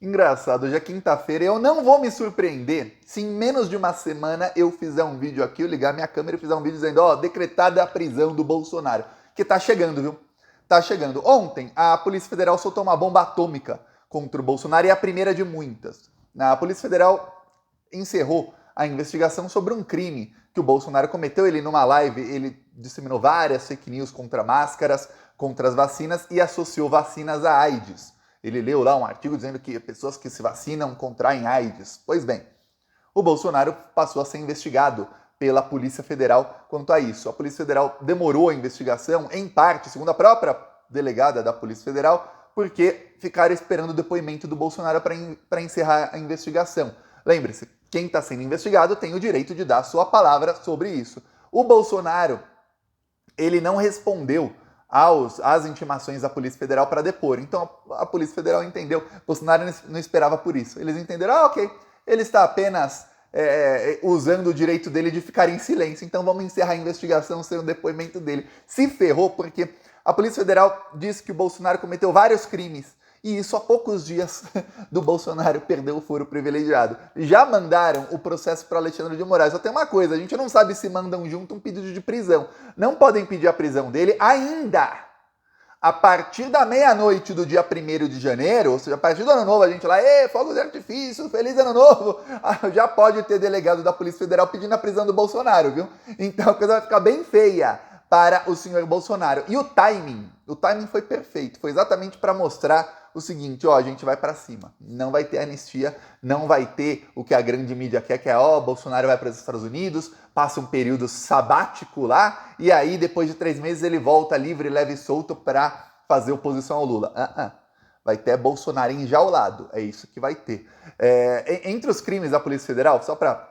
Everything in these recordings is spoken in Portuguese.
Engraçado, hoje é quinta-feira e eu não vou me surpreender se em menos de uma semana eu fizer um vídeo aqui, eu ligar minha câmera e fizer um vídeo dizendo, ó, decretada a prisão do Bolsonaro. Que tá chegando, viu? Tá chegando. Ontem, a Polícia Federal soltou uma bomba atômica contra o Bolsonaro e é a primeira de muitas. A Polícia Federal encerrou a investigação sobre um crime que o Bolsonaro cometeu. Ele, numa live, ele disseminou várias fake news contra máscaras, contra as vacinas e associou vacinas à AIDS. Ele leu lá um artigo dizendo que pessoas que se vacinam contraem AIDS. Pois bem, o Bolsonaro passou a ser investigado pela Polícia Federal quanto a isso. A Polícia Federal demorou a investigação, em parte, segundo a própria delegada da Polícia Federal, porque ficaram esperando o depoimento do Bolsonaro para encerrar a investigação. Lembre-se, quem está sendo investigado tem o direito de dar a sua palavra sobre isso. O Bolsonaro, ele não respondeu às intimações da Polícia Federal para depor. Então a Polícia Federal entendeu, Bolsonaro não esperava por isso. Eles entenderam, ok, ele está apenas usando o direito dele de ficar em silêncio, então vamos encerrar a investigação sem o depoimento dele. Se ferrou porque a Polícia Federal disse que o Bolsonaro cometeu vários crimes, e isso há poucos dias do Bolsonaro perder o foro privilegiado. Já mandaram o processo para Alexandre de Moraes. Só tem uma coisa, a gente não sabe se mandam junto um pedido de prisão. Não podem pedir a prisão dele ainda. A partir da meia-noite do dia 1º de janeiro, ou seja, a partir do ano novo, a gente lá, fogos de artifício, feliz ano novo, já pode ter delegado da Polícia Federal pedindo a prisão do Bolsonaro, viu? Então a coisa vai ficar bem feia para o senhor Bolsonaro. E o timing foi perfeito, foi exatamente para mostrar o seguinte, ó, a gente vai para cima, não vai ter anistia, não vai ter o que a grande mídia quer, que é, ó, Bolsonaro vai para os Estados Unidos, passa um período sabático lá, e aí depois de 3 meses ele volta livre, leve e solto para fazer oposição ao Lula. Vai ter Bolsonaro enjaulado, é isso que vai ter. Entre os crimes da Polícia Federal, só para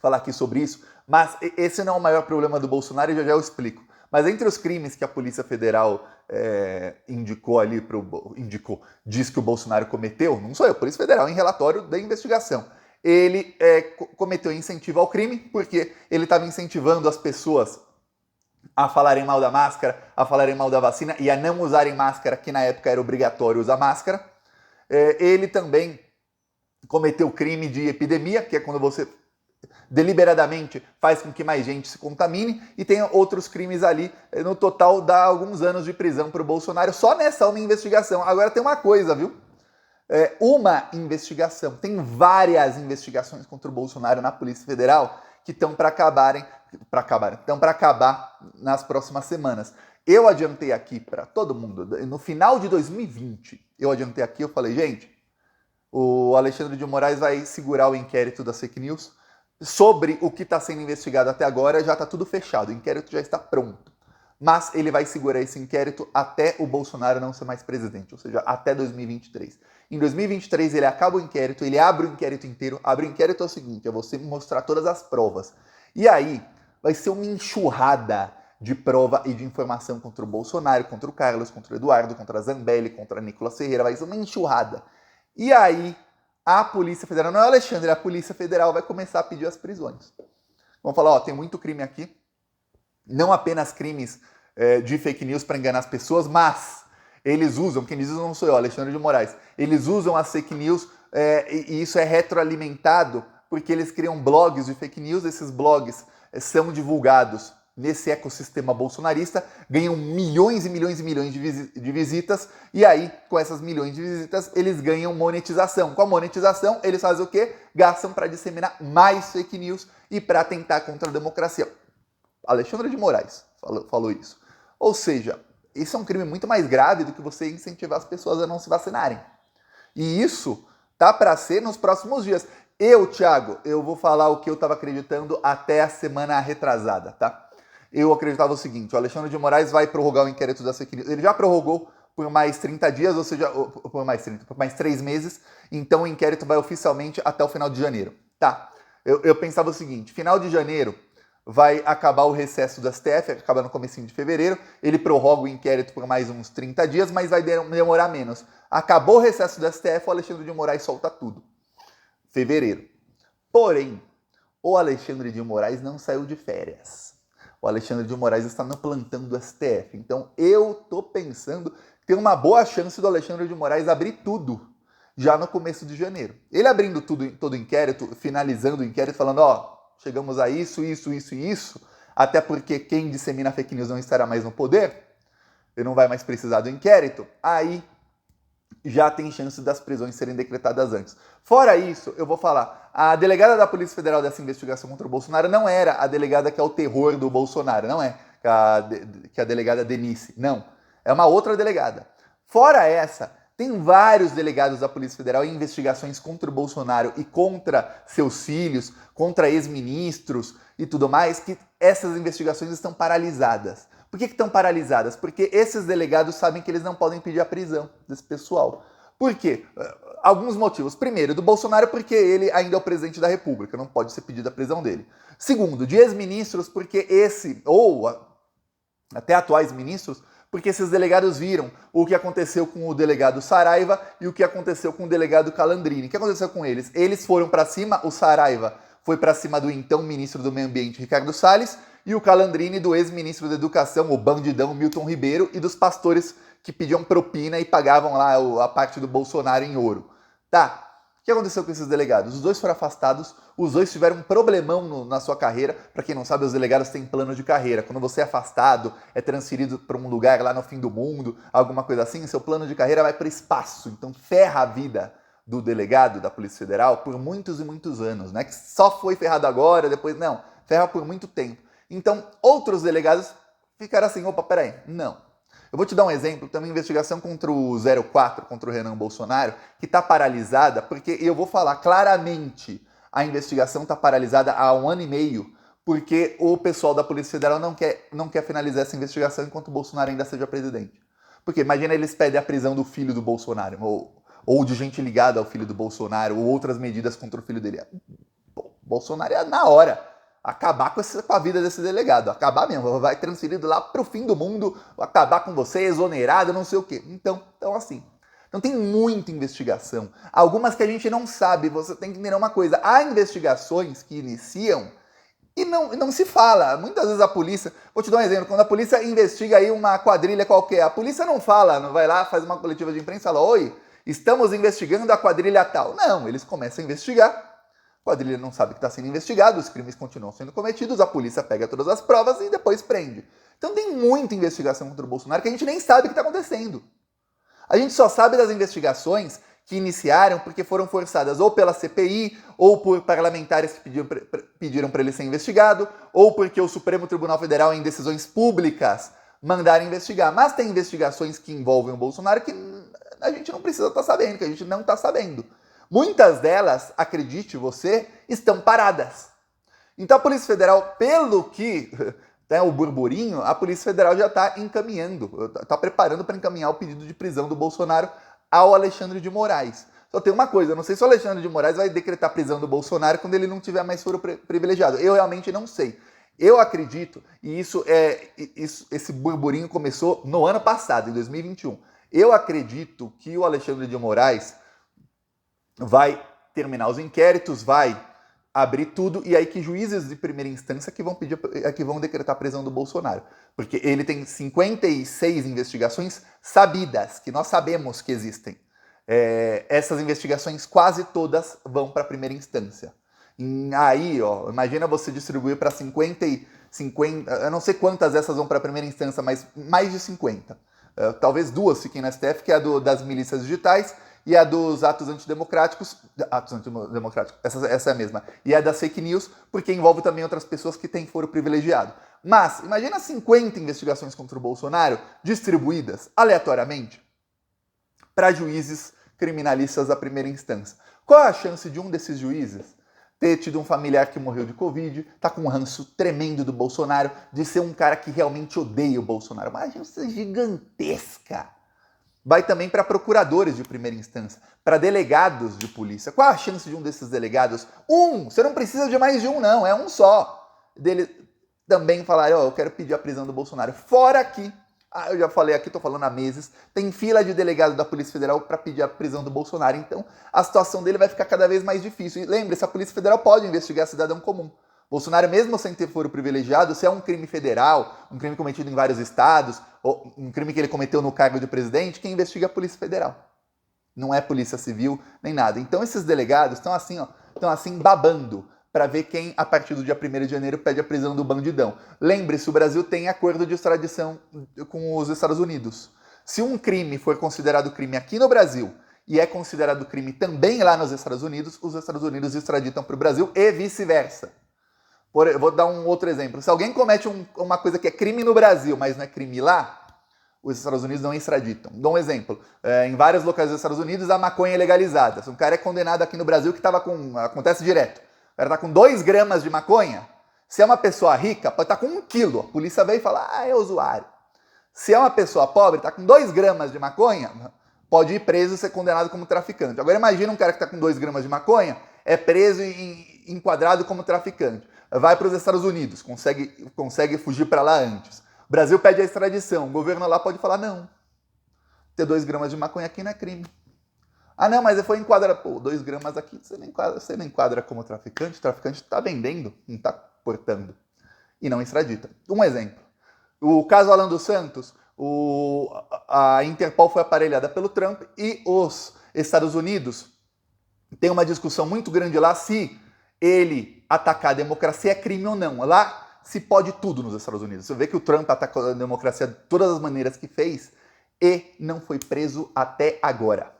falar aqui sobre isso, mas esse não é o maior problema do Bolsonaro, já eu explico. Mas entre os crimes que a Polícia Federal diz que o Bolsonaro cometeu, não sou eu, a Polícia Federal, em relatório da investigação, ele cometeu incentivo ao crime, porque ele estava incentivando as pessoas a falarem mal da máscara, a falarem mal da vacina e a não usarem máscara, que na época era obrigatório usar máscara. Ele também cometeu crime de epidemia, que é quando você deliberadamente faz com que mais gente se contamine, e tem outros crimes ali. No total dá alguns anos de prisão para o Bolsonaro, só nessa uma investigação. Agora tem uma coisa, viu? Uma investigação. Tem várias investigações contra o Bolsonaro na Polícia Federal que estão para acabar nas próximas semanas. Eu adiantei aqui para todo mundo, no final de 2020, eu falei, gente, o Alexandre de Moraes vai segurar o inquérito das fake news. Sobre o que está sendo investigado até agora, já está tudo fechado, o inquérito já está pronto. Mas ele vai segurar esse inquérito até o Bolsonaro não ser mais presidente, ou seja, até 2023. Em 2023 ele acaba o inquérito, ele abre o inquérito inteiro. Abre o inquérito é o seguinte, é você mostrar todas as provas. E aí vai ser uma enxurrada de prova e de informação contra o Bolsonaro, contra o Carlos, contra o Eduardo, contra a Zambelli, contra a Nicolas Ferreira, vai ser uma enxurrada. E aí a Polícia Federal, não é o Alexandre, a Polícia Federal vai começar a pedir as prisões. Vamos falar, ó, tem muito crime aqui, não apenas crimes de fake news para enganar as pessoas, mas eles usam, quem diz isso não sou eu, Alexandre de Moraes, eles usam as fake news e isso é retroalimentado porque eles criam blogs de fake news, esses blogs são divulgados nesse ecossistema bolsonarista, ganham milhões e milhões e milhões de visitas, e aí, com essas milhões de visitas, eles ganham monetização. Com a monetização, eles fazem o quê? Gastam para disseminar mais fake news e para tentar contra a democracia. Alexandre de Moraes falou isso. Ou seja, isso é um crime muito mais grave do que você incentivar as pessoas a não se vacinarem. E isso tá para ser nos próximos dias. Thiago, eu vou falar o que eu estava acreditando até a semana retrasada, tá? Eu acreditava o seguinte, o Alexandre de Moraes vai prorrogar o inquérito da fake news. Ele já prorrogou por mais 30 dias, ou seja, por mais 3 meses, então o inquérito vai oficialmente até o final de janeiro. Tá, eu pensava o seguinte, final de janeiro vai acabar o recesso do STF, acaba no comecinho de fevereiro, ele prorroga o inquérito por mais uns 30 dias, mas vai demorar menos. Acabou o recesso do STF, o Alexandre de Moraes solta tudo. Fevereiro. Porém, o Alexandre de Moraes não saiu de férias. O Alexandre de Moraes está no plantão do STF. Então eu tô pensando que tem uma boa chance do Alexandre de Moraes abrir tudo já no começo de janeiro. Ele abrindo todo o inquérito, finalizando o inquérito, falando, chegamos a isso, isso, isso e isso, até porque quem dissemina fake news não estará mais no poder, ele não vai mais precisar do inquérito, aí já tem chance das prisões serem decretadas antes. Fora isso, eu vou falar, a delegada da Polícia Federal dessa investigação contra o Bolsonaro não era a delegada que é o terror do Bolsonaro, não é que a delegada Denise, não. É uma outra delegada. Fora essa, tem vários delegados da Polícia Federal em investigações contra o Bolsonaro e contra seus filhos, contra ex-ministros e tudo mais, que essas investigações estão paralisadas. Por que estão paralisadas? Porque esses delegados sabem que eles não podem pedir a prisão desse pessoal. Por quê? Alguns motivos. Primeiro, do Bolsonaro, porque ele ainda é o presidente da República, não pode ser pedida a prisão dele. Segundo, de ex-ministros, porque até atuais ministros, porque esses delegados viram o que aconteceu com o delegado Saraiva e o que aconteceu com o delegado Calandrini. O que aconteceu com eles? Eles foram para cima, o Saraiva foi para cima do então ministro do Meio Ambiente, Ricardo Salles, e o Calandrini do ex-ministro da Educação, o bandidão Milton Ribeiro, e dos pastores que pediam propina e pagavam lá a parte do Bolsonaro em ouro. Tá, o que aconteceu com esses delegados? Os dois foram afastados, os dois tiveram um problemão na sua carreira. Para quem não sabe, os delegados têm plano de carreira. Quando você é afastado, é transferido para um lugar lá no fim do mundo, alguma coisa assim, seu plano de carreira vai para o espaço. Então ferra a vida do delegado da Polícia Federal por muitos e muitos anos, né? Que só foi ferrado agora, depois não, ferra por muito tempo. Então, outros delegados ficaram assim, opa, peraí, não. Eu vou te dar um exemplo, tem uma investigação contra o 04, contra o Renan Bolsonaro, que está paralisada, porque eu vou falar claramente, a investigação está paralisada há 1 ano e meio, porque o pessoal da Polícia Federal não quer finalizar essa investigação enquanto o Bolsonaro ainda seja presidente. Porque imagina eles pedem a prisão do filho do Bolsonaro, ou de gente ligada ao filho do Bolsonaro, ou outras medidas contra o filho dele. Bolsonaro é na hora acabar com a vida desse delegado, acabar mesmo, vai transferido lá pro fim do mundo, acabar com você, exonerado, não sei o quê. Então assim. Então tem muita investigação, algumas que a gente não sabe, você tem que entender uma coisa, há investigações que iniciam e não se fala, muitas vezes a polícia, vou te dar um exemplo, quando a polícia investiga aí uma quadrilha qualquer, a polícia não fala, não vai lá, faz uma coletiva de imprensa e fala, oi, estamos investigando a quadrilha tal. Não, eles começam a investigar, a quadrilha não sabe que está sendo investigado, os crimes continuam sendo cometidos, a polícia pega todas as provas e depois prende. Então tem muita investigação contra o Bolsonaro que a gente nem sabe o que está acontecendo. A gente só sabe das investigações que iniciaram porque foram forçadas ou pela CPI, ou por parlamentares que pediram para ele ser investigado, ou porque o Supremo Tribunal Federal, em decisões públicas, mandaram investigar. Mas tem investigações que envolvem o Bolsonaro que a gente não precisa estar sabendo, que a gente não está sabendo. Muitas delas, acredite você, estão paradas. Então a Polícia Federal, pelo que o burburinho, a Polícia Federal já está encaminhando, está preparando para encaminhar o pedido de prisão do Bolsonaro ao Alexandre de Moraes. Só tem uma coisa, eu não sei se o Alexandre de Moraes vai decretar a prisão do Bolsonaro quando ele não tiver mais foro privilegiado. Eu realmente não sei. Eu acredito, e esse burburinho começou no ano passado, em 2021. Eu acredito que o Alexandre de Moraes vai terminar os inquéritos, vai abrir tudo, e aí que juízes de primeira instância que vão decretar a prisão do Bolsonaro. Porque ele tem 56 investigações sabidas, que nós sabemos que existem. Essas investigações quase todas vão para a primeira instância. Aí, imagina você distribuir para 50, eu não sei quantas dessas vão para a primeira instância, mas mais de 50. Talvez 2 fiquem na STF, que é a das milícias digitais, e a dos atos antidemocráticos, essa é a mesma, e a das fake news, porque envolve também outras pessoas que têm foro privilegiado. Mas, imagina 50 investigações contra o Bolsonaro distribuídas aleatoriamente para juízes criminalistas da primeira instância. Qual a chance de um desses juízes ter tido um familiar que morreu de Covid, tá com um ranço tremendo do Bolsonaro, de ser um cara que realmente odeia o Bolsonaro? Uma chance gigantesca. Vai também para procuradores de primeira instância, para delegados de polícia. Qual a chance de um desses delegados? Você não precisa de mais de um, não, é um só. Dele também falar, eu quero pedir a prisão do Bolsonaro. Fora que, eu já falei aqui, estou falando há meses, tem fila de delegado da Polícia Federal para pedir a prisão do Bolsonaro. Então, a situação dele vai ficar cada vez mais difícil. E lembre-se, a Polícia Federal pode investigar cidadão comum. Bolsonaro, mesmo sem ter foro privilegiado, se é um crime federal, um crime cometido em vários estados, ou um crime que ele cometeu no cargo de presidente, quem investiga é a Polícia Federal. Não é polícia civil, nem nada. Então esses delegados estão assim, ó, estão assim babando para ver quem, a partir do dia 1º de janeiro, pede a prisão do bandidão. Lembre-se, o Brasil tem acordo de extradição com os Estados Unidos. Se um crime for considerado crime aqui no Brasil e é considerado crime também lá nos Estados Unidos, os Estados Unidos extraditam para o Brasil e vice-versa. Vou dar um outro exemplo. Se alguém comete uma coisa que é crime no Brasil, mas não é crime lá, os Estados Unidos não extraditam. Dou um exemplo. Em vários locais dos Estados Unidos, a maconha é legalizada. Se um cara é condenado aqui no Brasil, que estava com... Acontece direto. O cara está com 2 gramas de maconha. Se é uma pessoa rica, pode estar com 1 quilo. A polícia vem e fala, é usuário. Se é uma pessoa pobre, está com 2 gramas de maconha, pode ir preso e ser condenado como traficante. Agora imagina um cara que está com 2 gramas de maconha, é preso e enquadrado como traficante. Vai para os Estados Unidos, consegue fugir para lá antes. O Brasil pede a extradição, o governo lá pode falar, não, ter 2 gramas de maconha aqui não é crime. Ah não, mas foi enquadrado. Pô, 2 gramas aqui, você não enquadra como traficante, o traficante está vendendo, não está portando. E não extradita. Um exemplo, o caso Alan dos Santos, a Interpol foi aparelhada pelo Trump e os Estados Unidos têm uma discussão muito grande lá se ele atacar a democracia é crime ou não. Lá se pode tudo nos Estados Unidos. Você vê que o Trump atacou a democracia de todas as maneiras que fez e não foi preso até agora.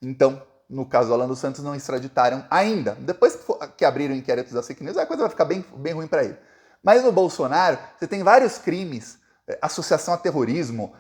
Então, no caso do Alan dos Santos, não extraditaram ainda. Depois que abriram inquéritos da fake news, a coisa vai ficar bem ruim para ele. Mas no Bolsonaro, você tem vários crimes, associação a terrorismo,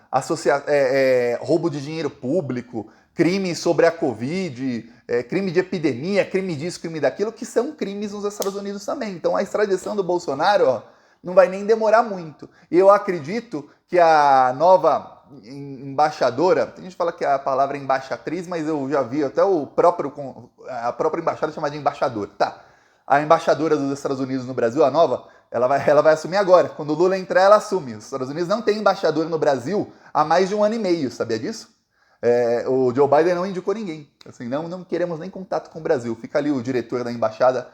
roubo de dinheiro público, crime sobre a Covid, crime de epidemia, crime disso, crime daquilo, que são crimes nos Estados Unidos também. Então a extradição do Bolsonaro não vai nem demorar muito. E eu acredito que a nova embaixadora, tem gente que fala que a palavra é embaixatriz, mas eu já vi até a própria embaixada chamada de embaixador. Tá. A embaixadora dos Estados Unidos no Brasil, a nova, ela vai assumir agora. Quando o Lula entrar, ela assume. Os Estados Unidos não tem embaixador no Brasil há mais de 1 ano e meio, sabia disso? O Joe Biden não indicou ninguém. Assim, não queremos nem contato com o Brasil. Fica ali o diretor da embaixada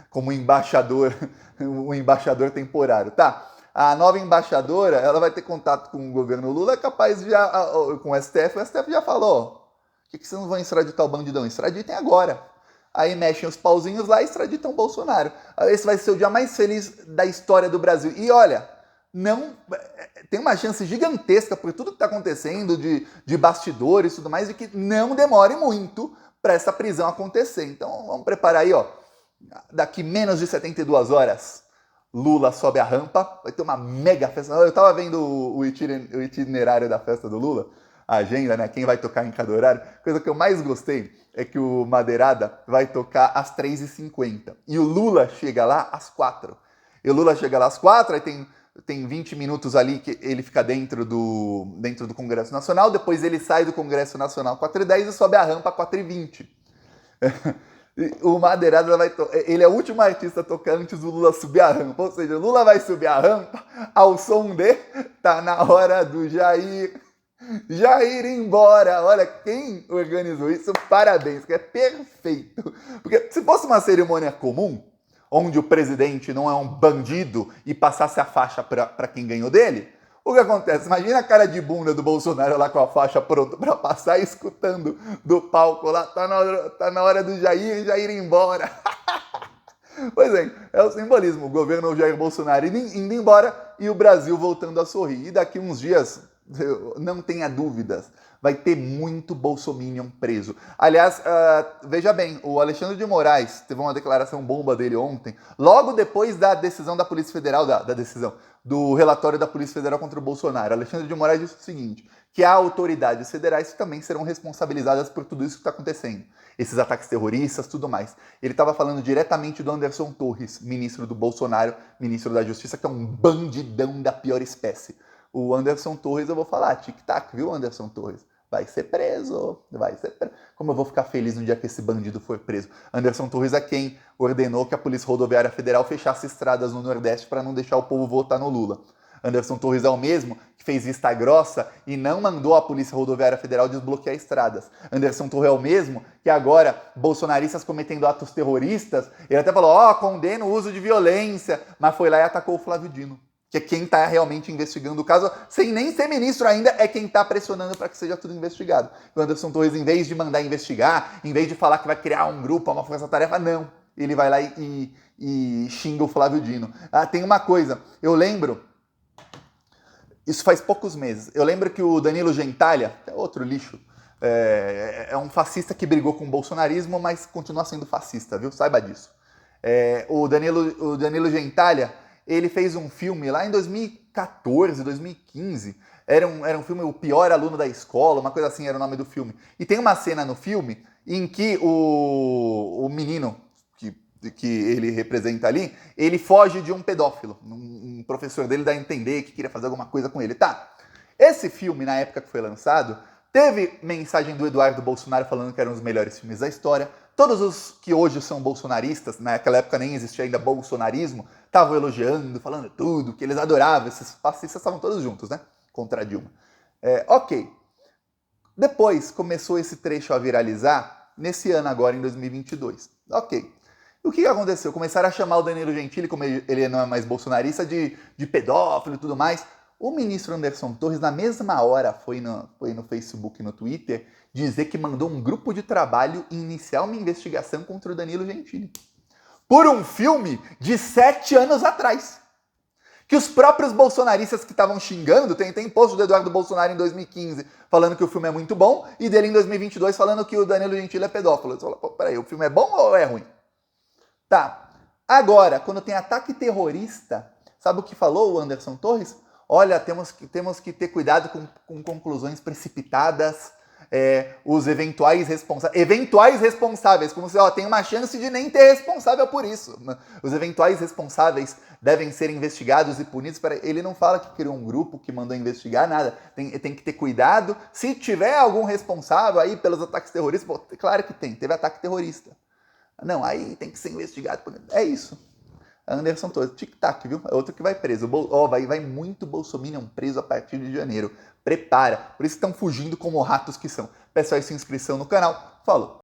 como embaixador, um embaixador temporário. Tá, a nova embaixadora, ela vai ter contato com o governo Lula, é capaz de com o STF. O STF já falou, por que vocês não vão extraditar o bandidão? Extraditem agora. Aí mexem os pauzinhos lá e extraditam o Bolsonaro. Esse vai ser o dia mais feliz da história do Brasil. E olha, tem uma chance gigantesca por tudo que está acontecendo de bastidores e tudo mais, de que não demore muito para essa prisão acontecer. Então vamos preparar aí, ó. Daqui menos de 72 horas, Lula sobe a rampa, vai ter uma mega festa. Eu estava vendo o itinerário da festa do Lula, a agenda, né? Quem vai tocar em cada horário. Coisa que eu mais gostei é que o Madeirada vai tocar às 3h50 e o Lula chega lá às 4h. E o Lula chega lá às 4h, aí tem 20 minutos ali que ele fica dentro do Congresso Nacional, depois ele sai do Congresso Nacional 4h10 e sobe a rampa 4h20. O Madeirada ele é o último artista a tocar antes do Lula subir a rampa, ou seja, o Lula vai subir a rampa ao som de Tá na hora do Jair embora. Olha, quem organizou isso, parabéns, que é perfeito. Porque se fosse uma cerimônia comum, onde o presidente não é um bandido e passasse a faixa para quem ganhou dele, o que acontece? Imagina a cara de bunda do Bolsonaro lá com a faixa pronta para passar, escutando do palco lá, tá na hora do Jair embora. Pois é o simbolismo, o governo Jair Bolsonaro indo embora e o Brasil voltando a sorrir. E daqui uns dias, não tenha dúvidas, vai ter muito bolsominion preso. Aliás, veja bem, o Alexandre de Moraes teve uma declaração bomba dele ontem, logo depois da decisão da Polícia Federal, do relatório da Polícia Federal contra o Bolsonaro. Alexandre de Moraes disse o seguinte, que há autoridades federais que também serão responsabilizadas por tudo isso que está acontecendo. Esses ataques terroristas, tudo mais. Ele estava falando diretamente do Anderson Torres, ministro do Bolsonaro, ministro da Justiça, que é um bandidão da pior espécie. O Anderson Torres, eu vou falar, tic-tac, viu, Anderson Torres? Vai ser preso, Como eu vou ficar feliz no dia que esse bandido for preso? Anderson Torres é quem ordenou que a Polícia Rodoviária Federal fechasse estradas no Nordeste para não deixar o povo votar no Lula. Anderson Torres é o mesmo que fez vista grossa e não mandou a Polícia Rodoviária Federal desbloquear estradas. Anderson Torres é o mesmo que agora, bolsonaristas cometendo atos terroristas, ele até falou, condena o uso de violência, mas foi lá e atacou o Flávio Dino. que é quem está realmente investigando o caso, sem nem ser ministro ainda, é quem está pressionando para que seja tudo investigado. O Anderson Torres, em vez de mandar investigar, em vez de falar que vai criar um grupo, uma força-tarefa, não. Ele vai lá e xinga o Flávio Dino. Ah, tem uma coisa, eu lembro, isso faz poucos meses, eu lembro que o Danilo Gentaglia, que é outro lixo, é um fascista que brigou com o bolsonarismo, mas continua sendo fascista, viu? Saiba disso. O Danilo Gentaglia, ele fez um filme lá em 2014, 2015. Era um filme, O Pior Aluno da Escola, uma coisa assim era o nome do filme. E tem uma cena no filme em que o menino que ele representa ali, ele foge de um pedófilo. Um professor dele dá a entender que queria fazer alguma coisa com ele. Tá. Esse filme, na época que foi lançado, teve mensagem do Eduardo Bolsonaro falando que eram os melhores filmes da história. Todos os que hoje são bolsonaristas, naquela época nem existia ainda bolsonarismo, estavam elogiando, falando tudo, que eles adoravam. Esses fascistas estavam todos juntos, né? Contra a Dilma. Ok. Depois começou esse trecho a viralizar, nesse ano agora, em 2022. Ok. E o que aconteceu? Começaram a chamar o Danilo Gentili, como ele não é mais bolsonarista, de pedófilo e tudo mais. O ministro Anderson Torres, na mesma hora, foi no Facebook e no Twitter dizer que mandou um grupo de trabalho iniciar uma investigação contra o Danilo Gentili. Por um filme de 7 anos atrás. Que os próprios bolsonaristas que estavam xingando, tem post do Eduardo Bolsonaro em 2015 falando que o filme é muito bom, e dele em 2022 falando que o Danilo Gentili é pedófilo. Você fala, pô, peraí, o filme é bom ou é ruim? Tá. Agora, quando tem ataque terrorista, sabe o que falou o Anderson Torres? Olha, temos que ter cuidado com conclusões precipitadas, os eventuais responsáveis, como se tem uma chance de nem ter responsável por isso. Os eventuais responsáveis devem ser investigados e punidos. Ele não fala que criou um grupo que mandou investigar nada. Tem que ter cuidado. Se tiver algum responsável aí pelos ataques terroristas, pô, claro que teve ataque terrorista. Não, aí tem que ser investigado. É isso. Anderson Torres, tic-tac, viu? É outro que vai preso. Vai muito bolsominion preso a partir de janeiro. Prepara. Por isso estão fugindo como ratos que são. Peço aí sua inscrição no canal. Falou!